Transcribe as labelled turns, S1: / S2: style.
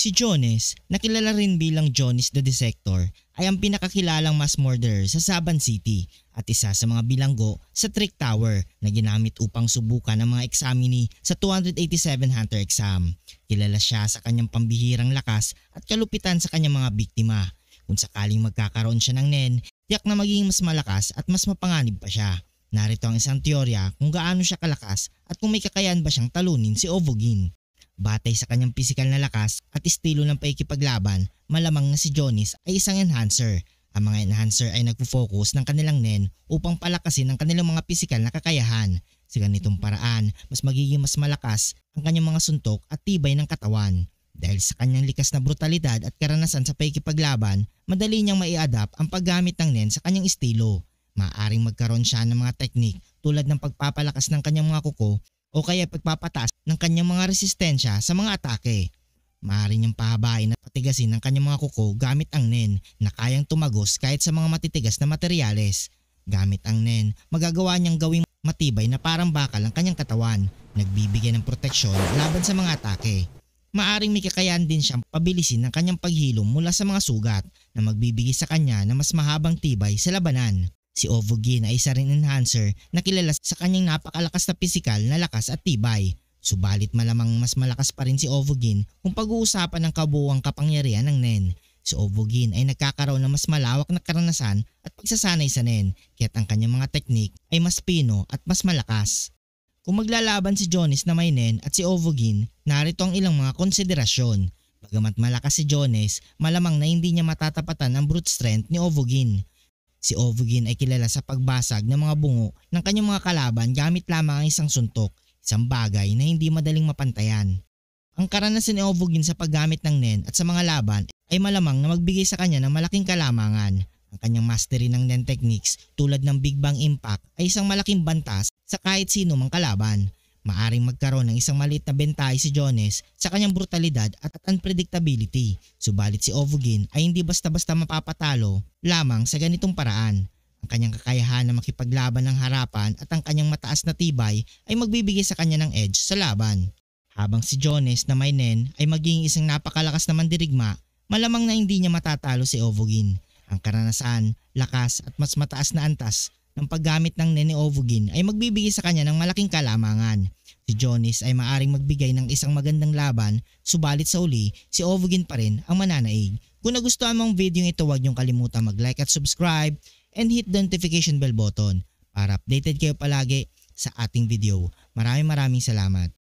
S1: Si Jones, na kilala rin bilang Jones the Dissector, ay ang pinakakilalang mass murderer sa Saban City at isa sa mga bilanggo sa Trick Tower na ginamit upang subukan ng mga examinee sa 287 Hunter exam. Kilala siya sa kanyang pambihirang lakas at kalupitan sa kanyang mga biktima. Kung sakaling magkakaroon siya ng nen, tiyak na magiging mas malakas at mas mapanganib pa siya. Narito ang isang teorya kung gaano siya kalakas at kung may kakayahan ba siyang talunin si Ovogin. Batay sa kanyang pisikal na lakas at estilo ng paikipaglaban, malamang na si Jones ay isang enhancer. Ang mga enhancer ay nagpo-focus ng kanilang nen upang palakasin ang kanilang mga pisikal na kakayahan. Sa ganitong paraan, mas magiging mas malakas ang kanyang mga suntok at tibay ng katawan. Dahil sa kanyang likas na brutalidad at karanasan sa paikipaglaban, madali niyang mai-adapt ang paggamit ng nen sa kanyang estilo. Maaaring magkaroon siya ng mga teknik tulad ng pagpapalakas ng kanyang mga kuko o kaya pagpapataas ng kanyang mga resistensya sa mga atake. Maaari niyang pahabain at patigasin ang kanyang mga kuko gamit ang nen na kayang tumagos kahit sa mga matitigas na materyales. Gamit ang nen, magagawa niyang gawing matibay na parang bakal ang kanyang katawan, nagbibigay ng proteksyon laban sa mga atake. Maaring may kakayahan din siyang pabilisin ang kanyang paghilom mula sa mga sugat na magbibigay sa kanya ng mas mahabang tibay sa labanan. Si Ovogin ay isa ring enhancer na kilala sa kanyang napakalakas na pisikal na lakas at tibay. Subalit malamang mas malakas pa rin si Ovogin kung pag-uusapan ng kabuuang kapangyarihan ng nen. Si Ovogin ay nagkakaroon ng mas malawak na karanasan at pagsasanay sa nen, kaya't ang kanyang mga teknik ay mas pino at mas malakas. Kung maglalaban si Jones na may nen at si Ovogin, narito ang ilang mga konsiderasyon. Bagamat malakas si Jones, malamang na hindi niya matatapatan ang brute strength ni Ovogin. Si Ovogin ay kilala sa pagbasag ng mga bungo ng kanyang mga kalaban gamit lamang ang isang suntok, isang bagay na hindi madaling mapantayan. Ang karanasan ni Ovogin sa paggamit ng nen at sa mga laban ay malamang na magbigay sa kanya ng malaking kalamangan. Ang kanyang mastery ng nen techniques tulad ng Big Bang Impact ay isang malaking bantas sa kahit sino mang kalaban. Maaring magkaroon ng isang maliit na bentahe si Jones sa kanyang brutalidad at unpredictability. Subalit si Ovogin ay hindi basta-basta mapapatalo lamang sa ganitong paraan. Ang kanyang kakayahan na makipaglaban ng harapan at ang kanyang mataas na tibay ay magbibigay sa kanya ng edge sa laban. Habang si Jones na may nen ay magiging isang napakalakas na mandirigma, malamang na hindi niya matatalo si Ovogin. Ang karanasan, lakas at mas mataas na antas ng paggamit ng nen ni Ovogin ay magbibigay sa kanya ng malaking kalamangan. Si Jones ay maaring magbigay ng isang magandang laban, subalit sa uli, si Ovogin pa rin ang mananaig. Kung nagustuhan mo ang video ito, huwag niyong kalimutan mag-like at subscribe and hit the notification bell button para updated kayo palagi sa ating video. Maraming salamat.